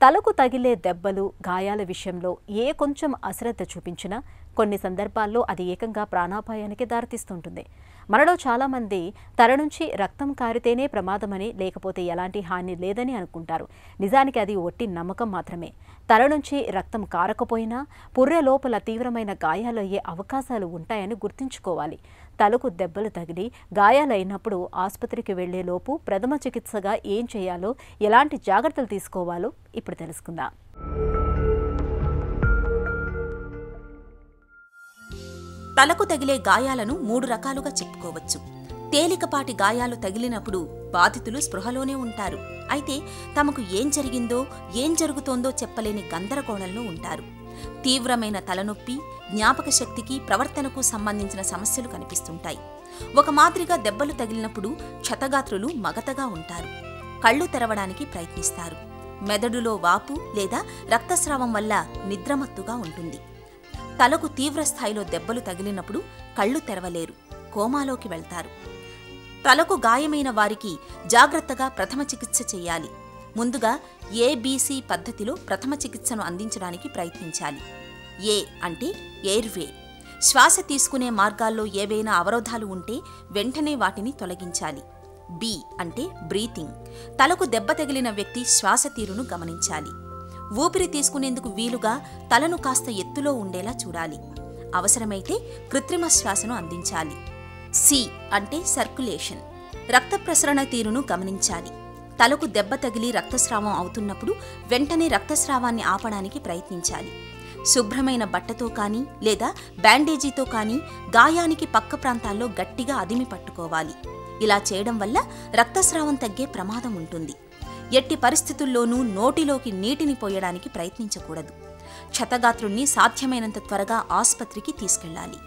తలకు తగిలే దెబ్బలు, గాయాల విషయంలో ఏ కొంచెం అశ్రద్ధ చూపించినా కొన్ని సందర్భాల్లో అది ఏకంగా ప్రాణాపాయానికి దారితీస్తుంటుంది. మనలో చాలామంది తల నుంచి రక్తం కారితేనే ప్రమాదమని, లేకపోతే ఎలాంటి హాని లేదని అనుకుంటారు. నిజానికి అది ఒట్టి నమ్మకం మాత్రమే. తల నుంచి రక్తం కారకపోయినా పుర్రె లోపల తీవ్రమైన గాయాలయ్యే అవకాశాలు ఉంటాయని గుర్తుంచుకోవాలి. తలకు దెబ్బలు తగిలి గాయాలైనప్పుడు ఆసుపత్రికి వెళ్లేలోపు ప్రథమ చికిత్సగా ఏం చేయాలో, ఎలాంటి జాగ్రత్తలు తీసుకోవాలో ఇప్పుడు తెలుసుకుందాం. తలకు తగిలే గాయాలను 3 రకాలుగా చెప్పుకోవచ్చు. తేలికపాటి గాయాలు తగిలినప్పుడు బాధితులు స్పృహలోనే ఉంటారు. అయితే తమకు ఏం జరిగిందో, ఏం జరుగుతోందో చెప్పలేని గందరగోళంలో ఉంటారు. తీవ్రమైన తలనొప్పి, జ్ఞాపక శక్తికి, ప్రవర్తనకు సంబంధించిన సమస్యలు కనిపిస్తుంటాయి. ఒక మాదిరిగా దెబ్బలు తగిలినప్పుడు క్షతగాత్రులు మగతగా ఉంటారు. కళ్ళు తెరవడానికి ప్రయత్నిస్తారు. మెదడులో వాపు లేదా రక్తస్రావం వల్ల నిద్రమత్తుగా ఉంటుంది. తలకు తీవ్రస్థాయిలో దెబ్బలు తగిలినప్పుడు కళ్ళు తెరవలేరు, కోమాలోకి వెళ్తారు. తలకు గాయమైన వారికి జాగ్రత్తగా ప్రథమ చికిత్స చేయాలి. ముందుగా ABC పద్ధతిలో ప్రథమ చికిత్సను అందించడానికి ప్రయత్నించాలి. ఏ అంటే ఎయిర్వే. శ్వాస తీసుకునే మార్గాల్లో ఏవైనా అవరోధాలు ఉంటే వెంటనే వాటిని తొలగించాలి. B అంటే బ్రీతింగ్. తలకు దెబ్బ తగిలిన వ్యక్తి శ్వాస తీరును గమనించాలి. ఊపిరి తీసుకునేందుకు వీలుగా తలను కాస్త ఎత్తులో ఉండేలా చూడాలి. అవసరమైతే కృత్రిమ శ్వాసను అందించాలి. C అంటే సర్క్యులేషన్. రక్త ప్రసరణ తీరును గమనించాలి. తలకు దెబ్బ తగిలి రక్తస్రావం అవుతున్నప్పుడు వెంటనే రక్తస్రావాన్ని ఆపడానికి ప్రయత్నించాలి. శుభ్రమైన బట్టతో కానీ లేదా బ్యాండేజీతో కానీ గాయానికి పక్క ప్రాంతాల్లో గట్టిగా అదిమి పట్టుకోవాలి. ఇలా చేయడం వల్ల రక్తస్రావం తగ్గే ప్రమాదం ఉంటుంది. ఎట్టి పరిస్థితుల్లోనూ నోటిలోకి నీటిని పోయడానికి ప్రయత్నించకూడదు. క్షతగాత్రుణ్ణి సాధ్యమైనంత త్వరగా ఆసుపత్రికి తీసుకెళ్లాలి.